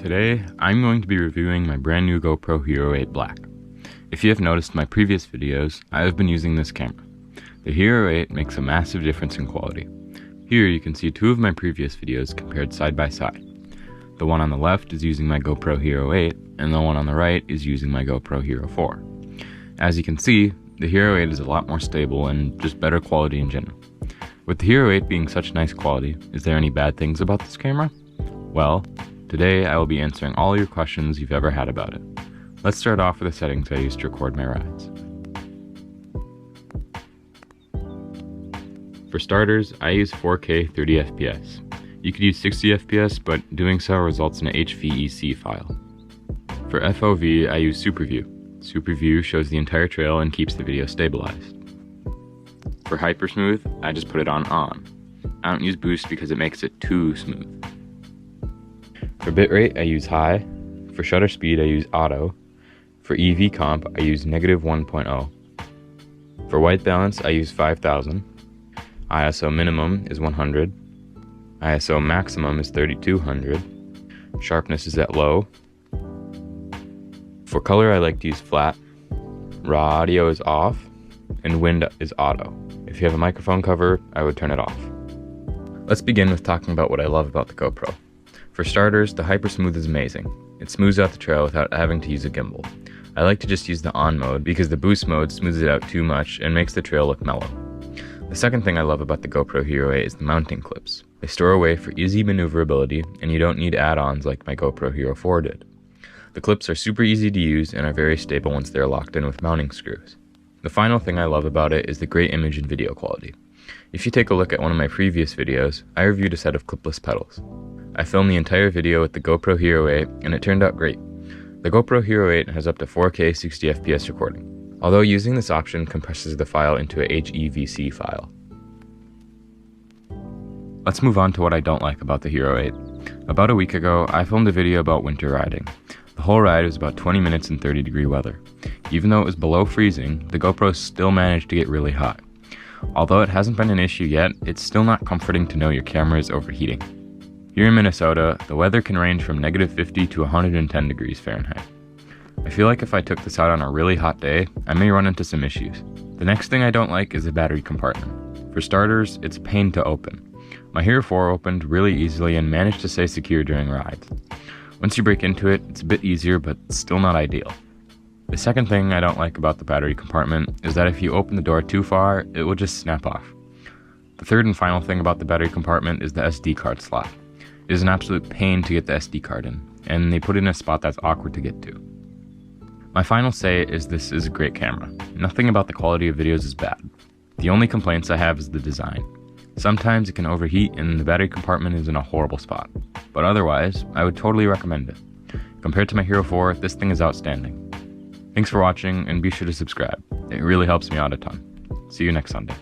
Today, I'm going to be reviewing my brand new GoPro Hero 8 Black. If you have noticed my previous videos, I have been using this camera. The Hero 8 makes a massive difference in quality. Here you can see two of my previous videos compared side by side. The one on the left is using my GoPro Hero 8, and the one on the right is using my GoPro Hero 4. As you can see, the Hero 8 is a lot more stable and just better quality in general. With the Hero 8 being such nice quality, is there any bad things about this camera? Well, today I will be answering all your questions you've ever had about it. Let's start off with the settings I use to record my rides. For starters, I use 4K 30fps. You could use 60fps, but doing so results in an HVEC file. For FOV, I use SuperView. SuperView shows the entire trail and keeps the video stabilized. For Hypersmooth, I just put it on. I don't use Boost because it makes it too smooth. For bitrate, I use high. For shutter speed, I use auto. For EV comp, I use -1.0. For white balance, I use 5000. ISO minimum is 100. ISO maximum is 3200. Sharpness is at low. For color, I like to use flat. Raw audio is off, and wind is auto. If you have a microphone cover, I would turn it off. Let's begin with talking about what I love about the GoPro. For starters, the Hypersmooth is amazing. It smooths out the trail without having to use a gimbal. I like to just use the on mode because the boost mode smooths it out too much and makes the trail look mellow. The second thing I love about the GoPro Hero 8 is the mounting clips. They store away for easy maneuverability, and you don't need add-ons like my GoPro Hero 4 did. The clips are super easy to use and are very stable once they're locked in with mounting screws. The final thing I love about it is the great image and video quality. If you take a look at one of my previous videos, I reviewed a set of clipless pedals. I filmed the entire video with the GoPro Hero 8 and it turned out great. The GoPro Hero 8 has up to 4K 60fps recording, although using this option compresses the file into a HEVC file. Let's move on to what I don't like about the Hero 8. About a week ago, I filmed a video about winter riding. The whole ride was about 20 minutes in 30-degree weather. Even though it was below freezing, the GoPro still managed to get really hot. Although it hasn't been an issue yet, it's still not comforting to know your camera is overheating. Here in Minnesota, the weather can range from -50 to 110 degrees Fahrenheit. I feel like if I took this out on a really hot day, I may run into some issues. The next thing I don't like is the battery compartment. For starters, it's a pain to open. My Hero 4 opened really easily and managed to stay secure during rides. Once you break into it, it's a bit easier, but still not ideal. The second thing I don't like about the battery compartment is that if you open the door too far, it will just snap off. The third and final thing about the battery compartment is the SD card slot. It is an absolute pain to get the SD card in, and they put it in a spot that's awkward to get to. My final say is this is a great camera. Nothing about the quality of videos is bad. The only complaints I have is the design. Sometimes it can overheat and the battery compartment is in a horrible spot, but otherwise, I would totally recommend it. Compared to my Hero 4, this thing is outstanding. Thanks for watching, and be sure to subscribe. It really helps me out a ton. See you next Sunday.